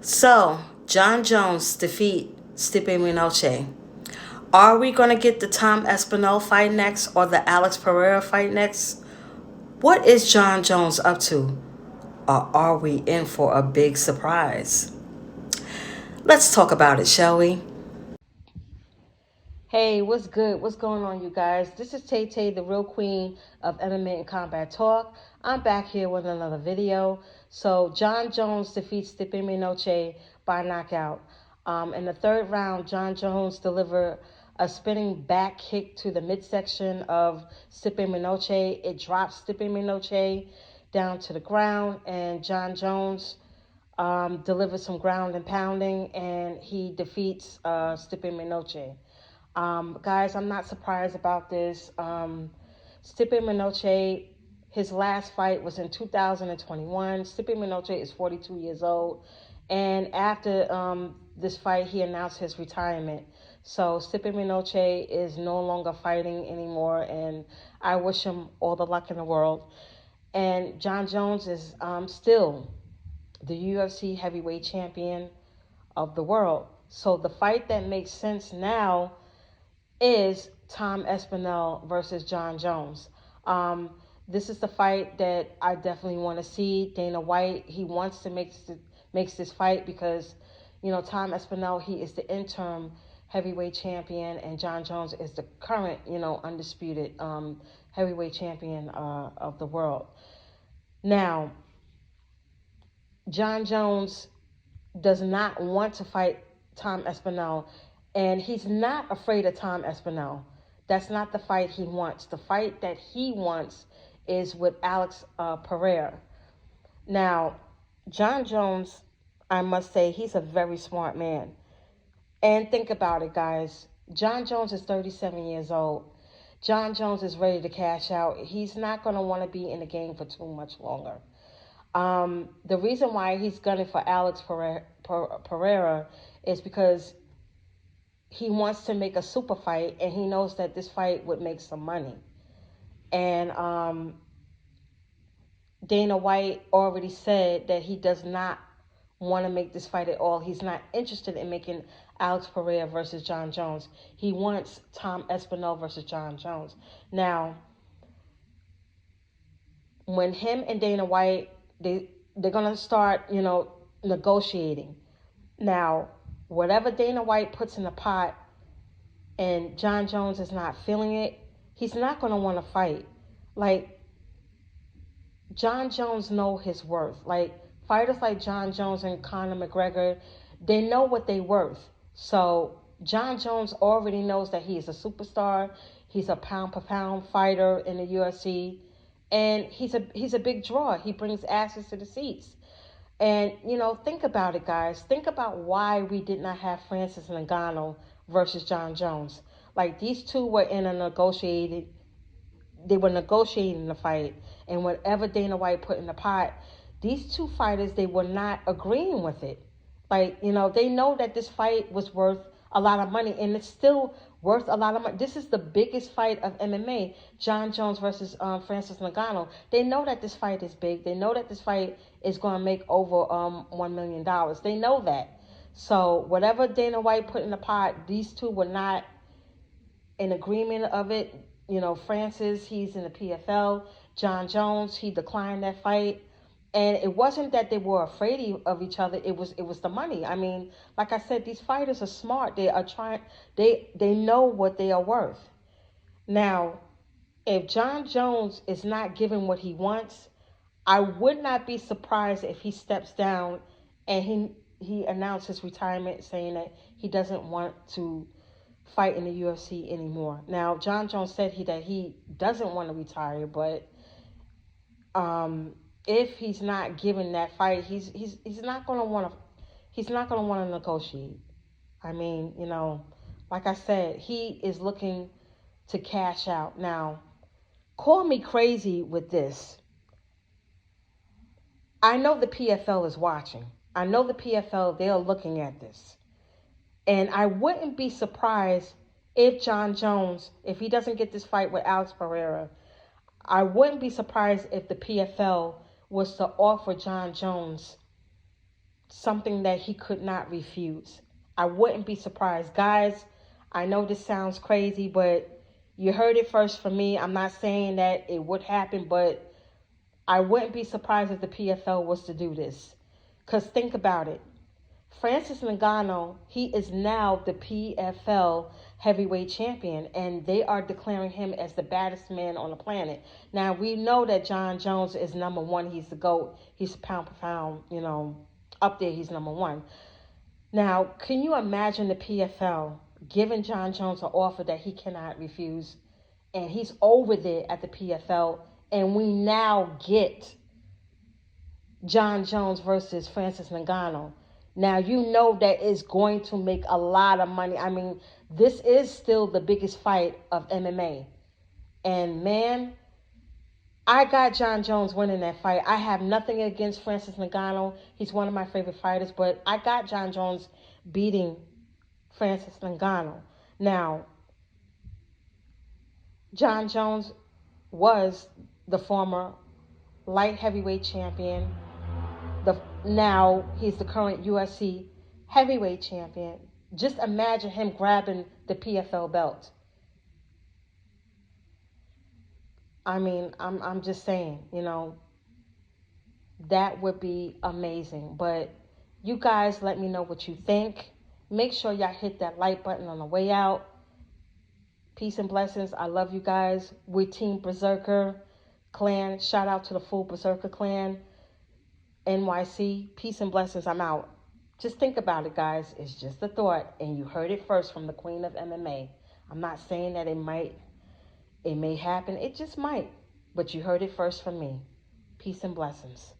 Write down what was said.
So, John Jones defeat Stipe Miocic. Are we going to get the Tom Aspinall fight next or the Alex Pereire fight next? What is John Jones up to? Or are we in for a big surprise? Let's talk about it, shall we? Hey, what's good? What's going on, you guys? This is Tay Tay, the real queen of MMA and combat talk. I'm back here with another video. So, John Jones defeats Stipe Miocic by knockout. In the third round, John Jones delivered a spinning back kick to the midsection of Stipe Miocic. It drops Stipe Miocic down to the ground, and John Jones delivers some ground and pounding, and he defeats Stipe Miocic. Guys, I'm not surprised about this. Stipe Miocic, his last fight was in 2021. Stipe Miocic is 42 years old. And after this fight, he announced his retirement. So Stipe Miocic is no longer fighting anymore, and I wish him all the luck in the world. And John Jones is still the UFC heavyweight champion of the world. So the fight that makes sense now is Tom Aspinall versus John Jones. This is the fight that I definitely want to see. Dana White, he wants to makes this fight because, Tom Aspinall, he is the interim heavyweight champion, and John Jones is the current, undisputed heavyweight champion of the world. Now, John Jones does not want to fight Tom Aspinall, and he's not afraid of Tom Aspinall. That's not the fight he wants. The fight that he wants is with Alex Pereire. Now, John Jones, I must say, he's a very smart man. And think about it, guys. John Jones is 37 years old. John Jones is ready to cash out. He's not going to want to be in the game for too much longer. The reason why he's gunning for Alex Pereira is because he wants to make a super fight, and he knows that this fight would make some money. And Dana White already said that he does not want to make this fight at all. He's not interested in making Alex Pereira versus John Jones. He wants Tom Aspinall versus John Jones. Now, when him and Dana White, they're gonna start, negotiating. Now, whatever Dana White puts in the pot and John Jones is not feeling it, he's not gonna want to fight. Like, John Jones know his worth. Like, fighters like John Jones and Conor McGregor, they know what they worth. So John Jones already knows that he is a superstar. He's a pound per pound fighter in the UFC, and he's a big draw. He brings asses to the seats. And think about it, guys. Think about why we did not have Francis Ngannou versus John Jones. Like, these two were in a negotiated. They were negotiating the fight, and whatever Dana White put in the pot, these two fighters, they were not agreeing with it. Like, they know that this fight was worth a lot of money, and it's still worth a lot of money. This is the biggest fight of MMA, John Jones versus Francis Ngannou. They know that this fight is big. They know that this fight is going to make over $1 million. They know that. So whatever Dana White put in the pot, these two were not in agreement of it. Francis, he's in the PFL. John Jones, he declined that fight. And it wasn't that they were afraid of each other. It was the money. I mean, like I said, these fighters are smart. They are trying. They know what they are worth. Now, if John Jones is not given what he wants, I would not be surprised if he steps down and he announced his retirement, saying that he doesn't want to fight in the UFC anymore. Now, John Jones said that he doesn't want to retire, but if he's not given that fight, he's not gonna want to negotiate. I mean, like I said, he is looking to cash out. Now, call me crazy with this. I know the PFL is watching. I know the PFL, they're looking at this. And I wouldn't be surprised if John Jones, if he doesn't get this fight with Alex Pereira, I wouldn't be surprised if the PFL was to offer John Jones something that he could not refuse. I wouldn't be surprised. Guys, I know this sounds crazy, but you heard it first from me. I'm not saying that it would happen, but I wouldn't be surprised if the PFL was to do this. Because think about it. Francis Ngannou, he is now the PFL heavyweight champion, and they are declaring him as the baddest man on the planet. Now, we know that Jon Jones is number one. He's the GOAT. He's pound for pound, up there, he's number one. Now, can you imagine the PFL giving Jon Jones an offer that he cannot refuse? And he's over there at the PFL, and we now get Jon Jones versus Francis Ngannou. Now, you know that is going to make a lot of money. I mean, this is still the biggest fight of MMA. And man, I got Jon Jones winning that fight. I have nothing against Francis Ngannou. He's one of my favorite fighters, but I got Jon Jones beating Francis Ngannou. Now, Jon Jones was the former light heavyweight champion. Now he's the current UFC heavyweight champion. Just imagine him grabbing the PFL belt. I mean, I'm just saying, that would be amazing. But you guys let me know what you think. Make sure y'all hit that like button on the way out. Peace and blessings. I love you guys. We're Team Berserker Clan. Shout out to the full Berserker Clan. NYC. Peace and blessings. I'm out. Just think about it, guys. It's just a thought, and you heard it first from the queen of MMA. I'm not saying that it may happen. It just might. But you heard it first from me. Peace and blessings.